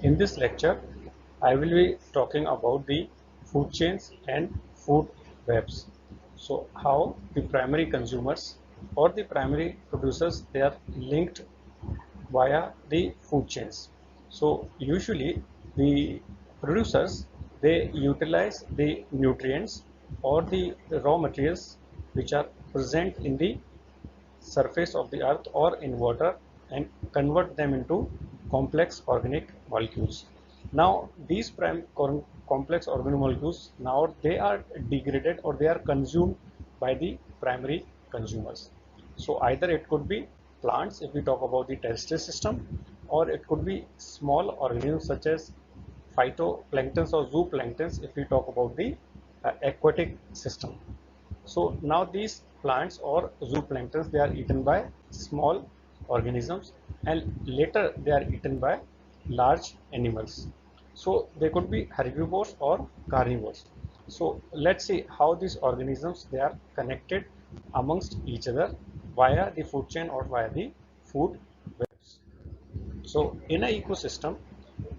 In this lecture, I will be talking about the food chains and food webs. So how the primary consumers or the primary producers, they are linked via the food chains. So usually the producers, they utilize the nutrients or the raw materials which are present in the surface of the earth or in water and convert them into complex organic molecules. Now these complex organic molecules, now they are degraded or they are consumed by the primary consumers. So either it could be plants if we talk about the terrestrial system, or it could be small organisms such as phytoplanktons or zooplanktons if we talk about the aquatic system. So now these plants or zooplanktons, they are eaten by small organisms and later they are eaten by large animals. So they could be herbivores or carnivores. So let's see how these organisms, they are connected amongst each other via the food chain or via the food webs. So in an ecosystem,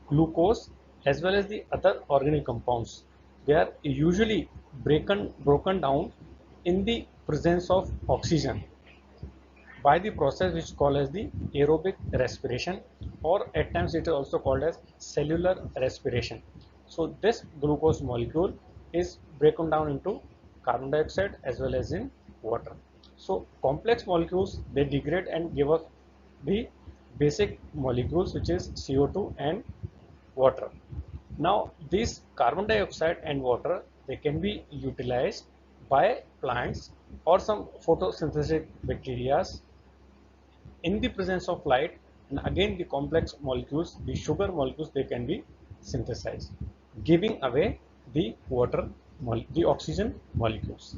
glucose as well as the other organic compounds, they are usually broken down in the presence of oxygen by the process which is called as the aerobic respiration, or at times it is also called as cellular respiration. So this glucose molecule is broken down into carbon dioxide as well as in water. So complex molecules, they degrade and give us the basic molecules which is CO2 and water. Now these carbon dioxide and water, they can be utilized by plants or some photosynthetic bacteria in the presence of light, and again the complex molecules, the sugar molecules, they can be synthesized, giving away the the oxygen molecules.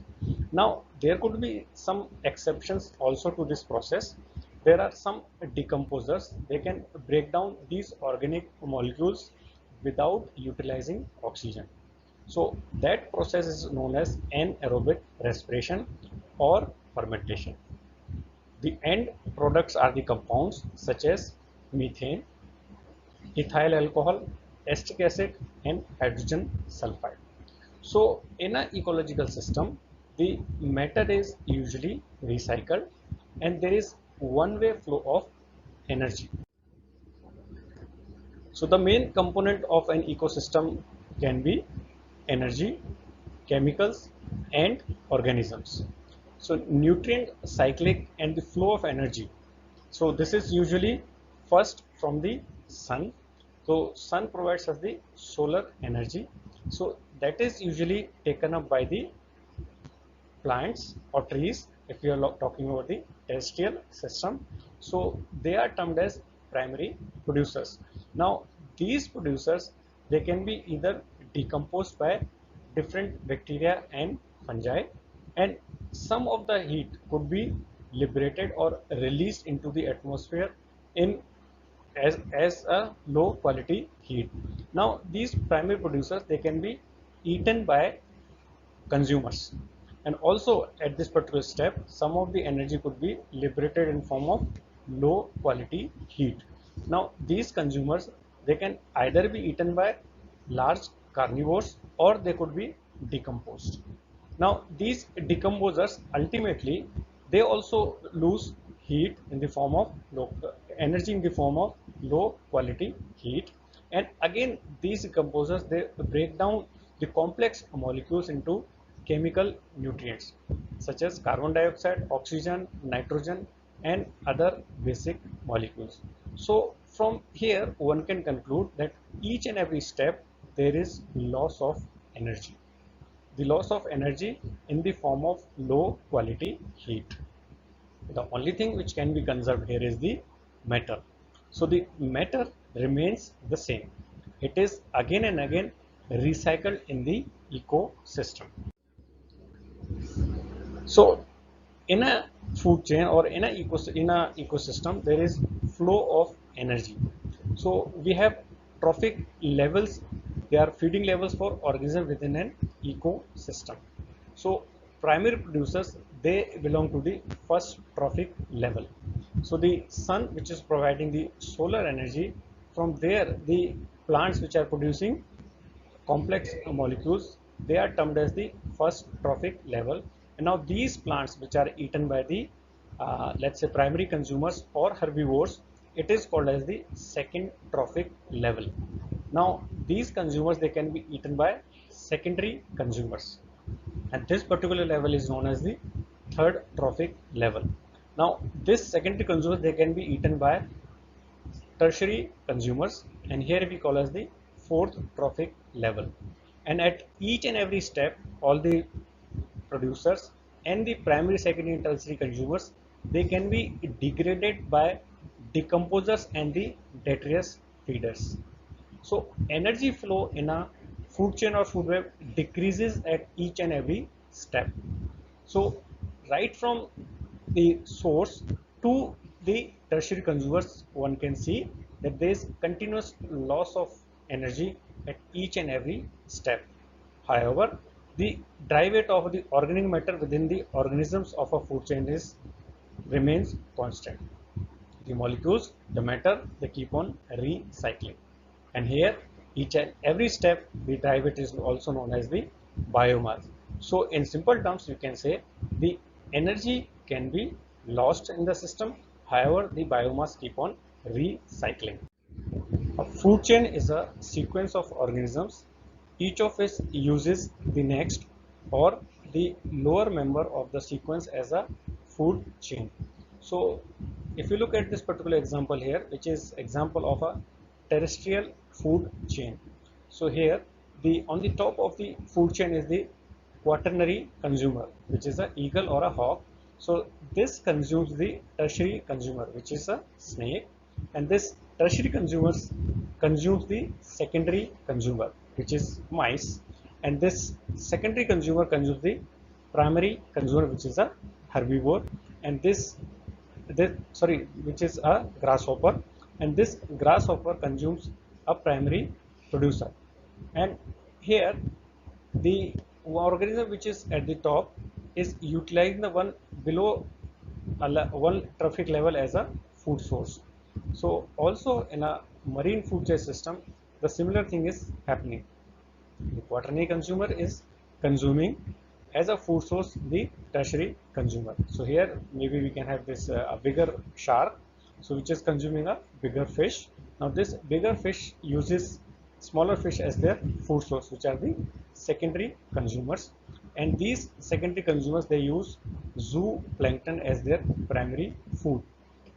Now there could be some exceptions also to this process. There are some decomposers, they can break down these organic molecules without utilizing oxygen. So that process is known as anaerobic respiration or fermentation. The end products are the compounds such as methane, ethyl alcohol, acetic acid, and hydrogen sulfide. So in an ecological system, the matter is usually recycled and there is one-way flow of energy. So the main component of an ecosystem can be energy, chemicals, and organisms. So nutrient cyclic and the flow of energy. So this is usually first from the sun. So sun provides us the solar energy. So that is usually taken up by the plants or trees if we are talking about the terrestrial system. So they are termed as primary producers. Now these producers, they can be either decomposed by different bacteria and fungi, and some of the heat could be liberated or released into the atmosphere in as a low quality heat. Now these primary producers, they can be eaten by consumers, and also at this particular step some of the energy could be liberated in form of low quality heat. Now these consumers, they can either be eaten by large carnivores or they could be decomposed. Now these decomposers, ultimately they also lose heat in the form of energy in the form of low quality heat, and again these decomposers, they break down the complex molecules into chemical nutrients such as carbon dioxide, oxygen, nitrogen, and other basic molecules. So from here one can conclude that each and every step there is loss of energy, the loss of energy in the form of low quality heat. The only thing which can be conserved here is the matter. So the matter remains the same. It is again and again recycled in the ecosystem. So in a food chain or in a ecosystem, there is flow of energy. So we have trophic levels, they are feeding levels for organisms within an ecosystem. So primary producers, they belong to the first trophic level. So the sun, which is providing the solar energy, from there the plants which are producing complex molecules, they are termed as the first trophic level. And now these plants which are eaten by the let's say primary consumers or herbivores, it is called as the second trophic level. Now these consumers, they can be eaten by secondary consumers, and this particular level is known as the third trophic level. Now this secondary consumers, they can be eaten by tertiary consumers, and here we call as the fourth trophic level. And at each and every step, all the producers and the primary, secondary and tertiary consumers, they can be degraded by decomposers and the detritus feeders. So energy flow in a food chain or food web decreases at each and every step. So right from the source to the tertiary consumers, one can see that there is continuous loss of energy at each and every step. However, the dry weight of the organic matter within the organisms of a food chain remains constant. The molecules, the matter, they keep on recycling. And here, each and every step, the dry weight is also known as the biomass. So in simple terms, you can say the energy can be lost in the system. However, the biomass keep on recycling. A food chain is a sequence of organisms. Each of us uses the next or the lower member of the sequence as a food chain. So if you look at this particular example here, which is example of a terrestrial food chain. So here the on the top of the food chain is the quaternary consumer, which is an eagle or a hawk. So this consumes the tertiary consumer, which is a snake, and this tertiary consumers consumes the secondary consumer, which is mice, and this secondary consumer consumes the primary consumer, which is a herbivore, and which is a grasshopper, and this grasshopper consumes a primary producer. And here the organism which is at the top is utilizing the one below one trophic level as a food source. So also in a marine food chain system, the similar thing is happening. The quaternary consumer is consuming as a food source the tertiary consumer. So here maybe we can have this a bigger shark, so which is consuming a bigger fish. Now this bigger fish uses smaller fish as their food source, which are the secondary consumers, and these secondary consumers, they use zooplankton as their primary food,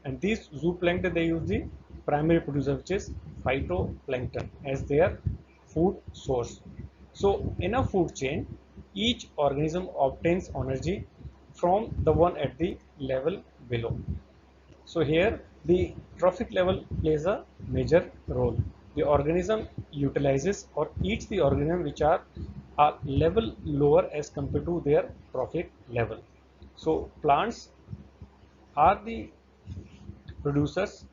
and these zooplankton, they use the primary producer, which is phytoplankton, as their food source. So in a food chain, each organism obtains energy from the one at the level below. So here the trophic level plays a major role. The organism utilizes or eats the organism which are a level lower as compared to their trophic level. So plants are the producers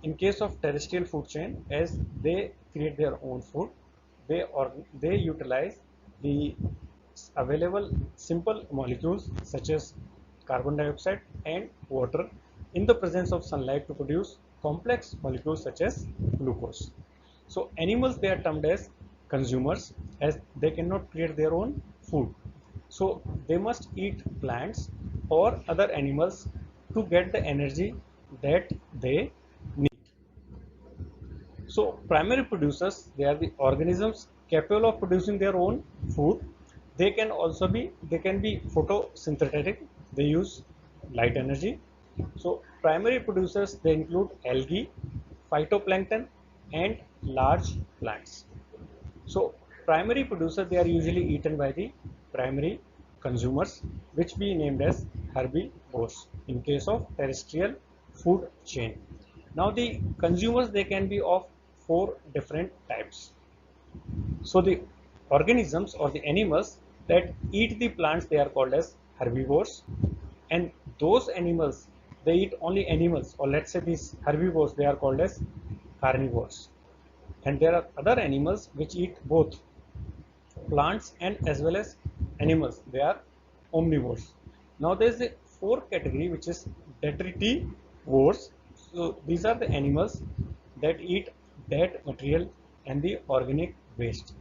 in case of terrestrial food chain, as they create their own food. They utilize the available simple molecules such as carbon dioxide and water in the presence of sunlight to produce complex molecules such as glucose. So animals, they are termed as consumers, as they cannot create their own food. So they must eat plants or other animals to get the energy that they need. So primary producers, they are the organisms capable of producing their own food. They can be photosynthetic. They use light energy. So primary producers, they include algae, phytoplankton, and large plants. So primary producers, they are usually eaten by the primary consumers, which we named as herbivores in case of terrestrial food chain. Now the consumers, they can be of 4 different types. So the organisms or the animals that eat the plants, they are called as herbivores, and those animals, they eat only animals, or let's say these herbivores, they are called as carnivores. And there are other animals which eat both plants and as well as animals, they are omnivores. Now there is a 4th category, which is detritivores. So these are the animals that eat dead material and the organic waste.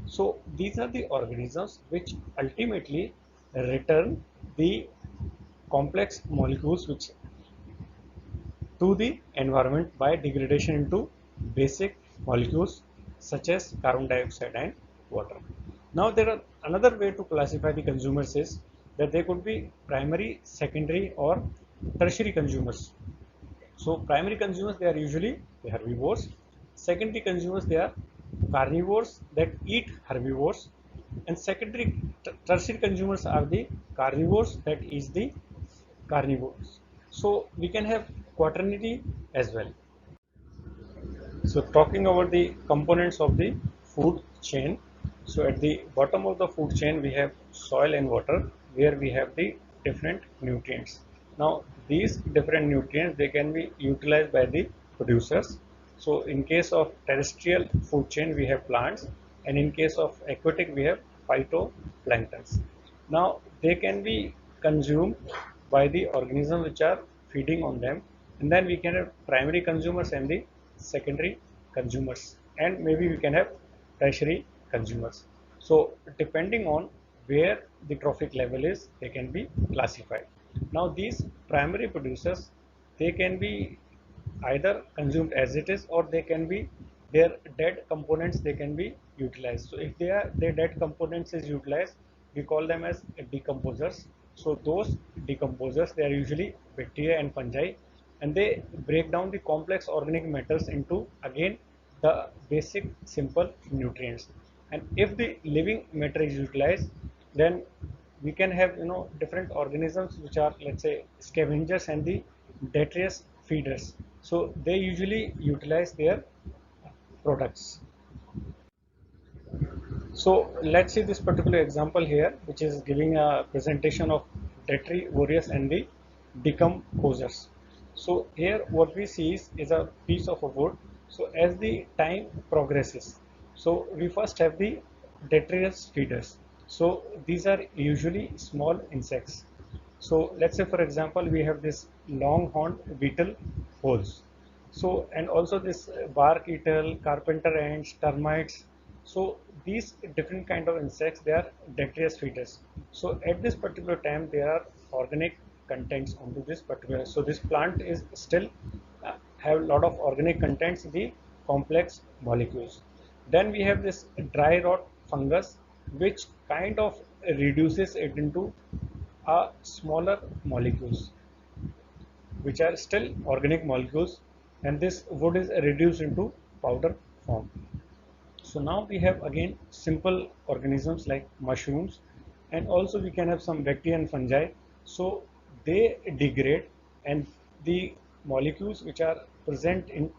So these are the organisms which ultimately return the complex molecules which to the environment by degradation into basic molecules such as carbon dioxide and water. Now there are another way to classify the consumers is that they could be primary, secondary or tertiary consumers. So primary consumers, they are usually the herbivores. Secondary consumers, they are carnivores that eat herbivores, and secondary tertiary consumers are the carnivores that eat the carnivores. So we can have quaternity as well. So talking about the components of the food chain. So at the bottom of the food chain we have soil and water, where we have the different nutrients. Now these different nutrients, they can be utilized by the producers. So in case of terrestrial food chain we have plants, and in case of aquatic we have phytoplanktons. Now they can be consumed by the organisms which are feeding on them, and then we can have primary consumers and the secondary consumers, and maybe we can have tertiary consumers. So depending on where the trophic level is, they can be classified. Now these primary producers, they can be either consumed as it is, or they can be their dead components, they can be utilized. So if their dead components is utilized, we call them as decomposers. So those decomposers, they are usually bacteria and fungi, and they break down the complex organic matters into again the basic simple nutrients. And if the living matter is utilized, then we can have different organisms which are, let's say, scavengers and the detritus feeders. So they usually utilize their products. So let's see this particular example here, which is giving a presentation of detrivorous and the decomposers. So here what we see is a piece of a wood. So as the time progresses, so we first have the detritus feeders. So these are usually small insects. So let's say for example we have this long-horned beetle holes. So and also this bark beetle, carpenter ants, termites. So these different kind of insects, they are detritus feeders. So at this particular time there are organic contents onto this particular. So this plant is still have a lot of organic contents, the complex molecules. Then we have this dry rot fungus, which kind of reduces it into smaller molecules which are still organic molecules, and this wood is reduced into powder form. So now we have again simple organisms like mushrooms, and also we can have some bacteria and fungi. So they degrade, and the molecules which are present in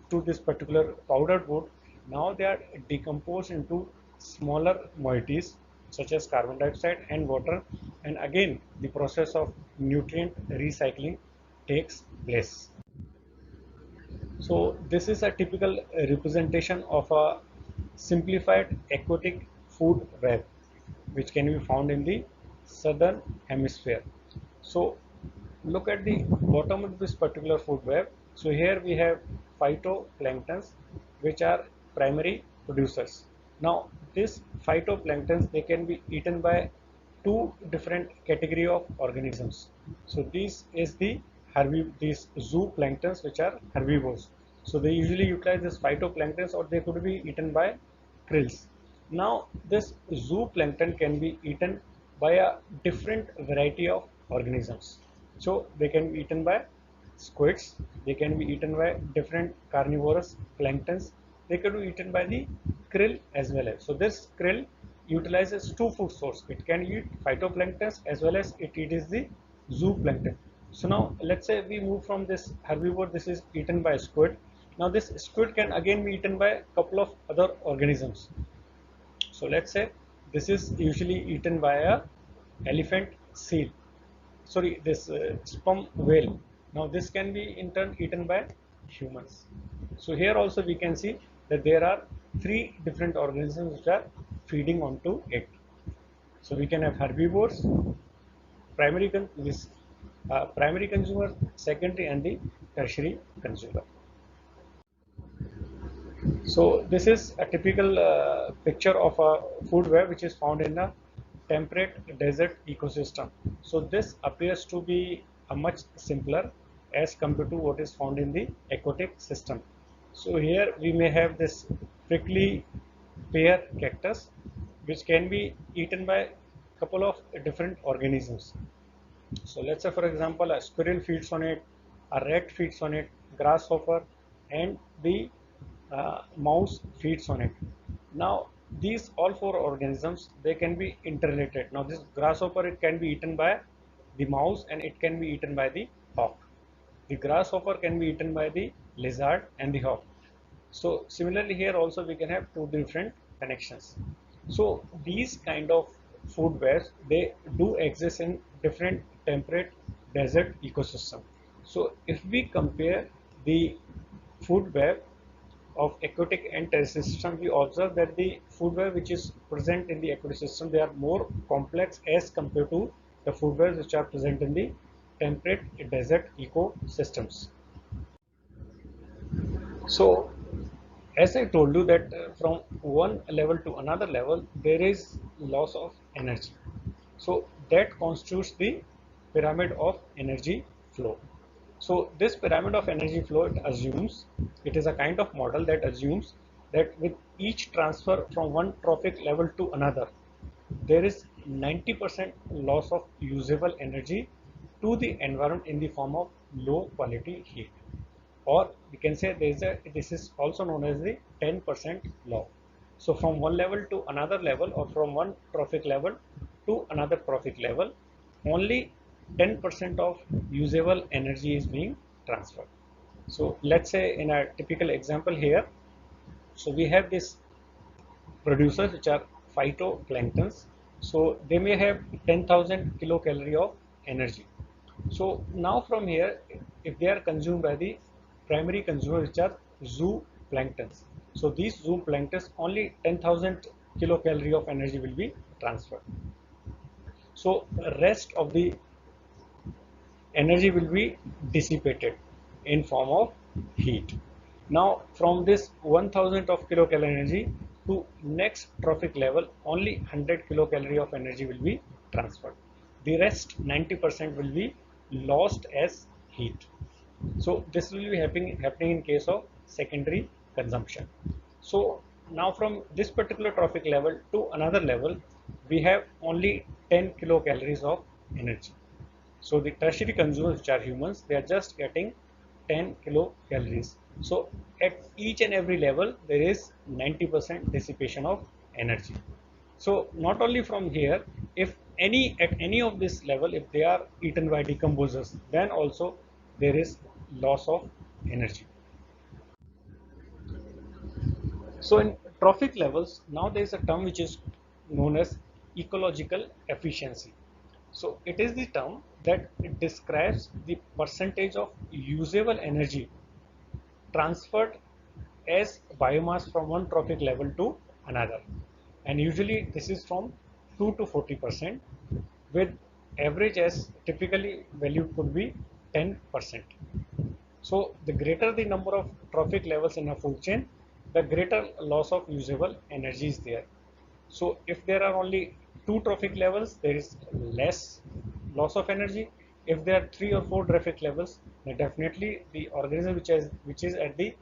to this particular powdered wood, now they are decomposed into smaller moieties such as carbon dioxide and water, and again the process of nutrient recycling takes place. So this is a typical representation of a simplified aquatic food web, which can be found in the southern hemisphere. So look at the bottom of this particular food web. So here we have phytoplanktons, which are primary producers. Now this phytoplanktons, they can be eaten by two different category of organisms. So this is these zooplanktons, which are herbivores. So they usually utilize this phytoplanktons, or they could be eaten by krills. Now this zooplankton can be eaten by a different variety of organisms. So they can be eaten by squids, they can be eaten by different carnivorous planktons, they can be eaten by the krill as well as. So this krill utilizes two food source. It can eat phytoplanktons as well as it eats the zooplankton. So now let's say we move from this herbivore, this is eaten by squid. Now this squid can again be eaten by a couple of other organisms. So let's say this is usually eaten by a elephant seal. Sorry, this sperm whale. Now this can be in turn eaten by humans. So here also we can see that there are three different organisms which are feeding onto it. So we can have herbivores, primary consumer, secondary, and the tertiary consumer. So this is a typical picture of a food web which is found in a temperate desert ecosystem. So this appears to be a much simpler as compared to what is found in the aquatic system. So here we may have this prickly pear cactus which can be eaten by a couple of different organisms. So let's say for example a squirrel feeds on it, a rat feeds on it, grasshopper, and the mouse feeds on it. Now these all four organisms they can be interrelated. Now this grasshopper it can be eaten by the mouse and it can be eaten by the hawk. The grasshopper can be eaten by the lizard and the hawk. So similarly here also we can have two different connections. So these kind of food webs they do exist in different temperate desert ecosystem. So if we compare the food web of aquatic and terrestrial system, we observe that the food web which is present in the aquatic system they are more complex as compared to the food webs which are present in the temperate desert ecosystems. So as I told you that from one level to another level there is loss of energy. So that constitutes the pyramid of energy flow. So this pyramid of energy flow it assumes it is a kind of model that assumes that with each transfer from one trophic level to another there is 90% loss of usable energy to the environment in the form of low quality heat, or we can say this is also known as the 10% law. So from one level to another level or from one trophic level to another trophic level only 10% of usable energy is being transferred. So let's say in a typical example here, so we have this producers which are phytoplanktons. So they may have 10,000 kilocalorie of energy. So now from here, if they are consumed by the primary consumers which are zooplanktons. So these zooplanktons only 10,000 kilocalorie of energy will be transferred. So rest of the energy will be dissipated in form of heat. Now from this 1000 of kilocalorie energy to next trophic level only 100 kilocalorie of energy will be transferred. The rest 90% will be lost as heat. So this will be happening in case of secondary consumption. So now from this particular trophic level to another level we have only 10 kilocalories of energy. So the tertiary consumers which are humans they are just getting 10 kilocalories. So at each and every level there is 90% dissipation of energy. So not only from here, if at any of this level if they are eaten by decomposers then also there is loss of energy. So in trophic levels now there is a term which is known as ecological efficiency. So it is the term that it describes the percentage of usable energy transferred as biomass from one trophic level to another, and usually this is from 2 to 40% with average as typically value could be 10%. So the greater the number of trophic levels in a food chain the greater loss of usable energy is there. So if there are only two trophic levels, there is less loss of energy. If there are three or four trophic levels, then definitely the organism which is at the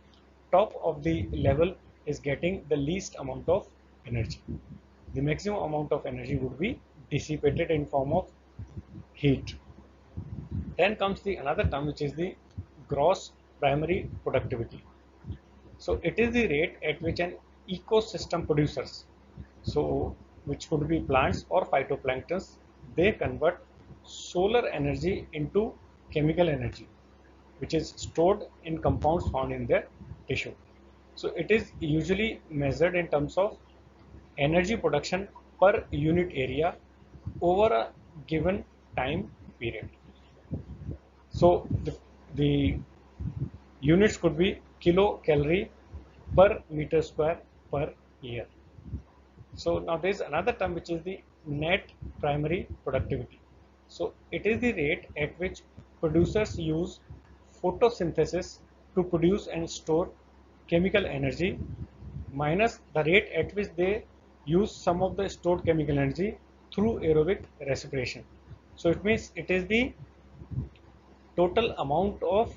top of the level is getting the least amount of energy. The maximum amount of energy would be dissipated in form of heat. Then comes the another term which is the gross primary productivity. So it is the rate at which an ecosystem produces, so which could be plants or phytoplanktons, they convert solar energy into chemical energy, which is stored in compounds found in their tissue. So it is usually measured in terms of energy production per unit area over a given time period. So the units could be kilocalorie per meter square per year. So now there is another term which is the net primary productivity. So it is the rate at which producers use photosynthesis to produce and store chemical energy minus the rate at which they use some of the stored chemical energy through aerobic respiration. So it means it is the total amount of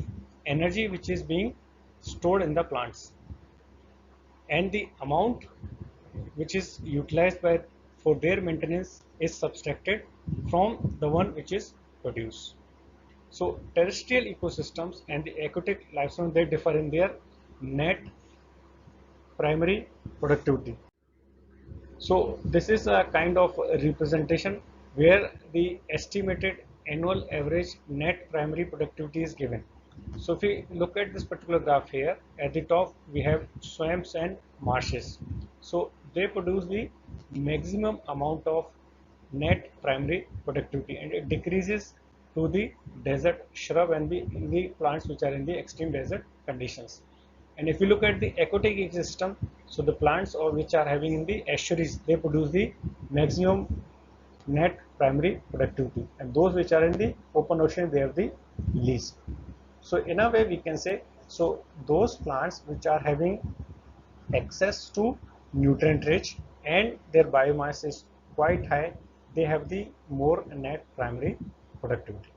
energy which is being stored in the plants, and the amount which is utilized by for their maintenance is subtracted from the one which is produced. So terrestrial ecosystems and the aquatic lifespan, they differ in their net primary productivity. So this is a kind of representation where the estimated annual average net primary productivity is given. So if we look at this particular graph here, at the top we have swamps and marshes. So they produce the maximum amount of net primary productivity, and it decreases to the desert shrub and the plants which are in the extreme desert conditions. And if you look at the aquatic ecosystem, so the plants or which are having in the estuaries, they produce the maximum net primary productivity, and those which are in the open ocean, they have the least. So in a way we can say, so those plants which are having access to nutrient rich and their biomass is quite high, they have the more net primary productivity.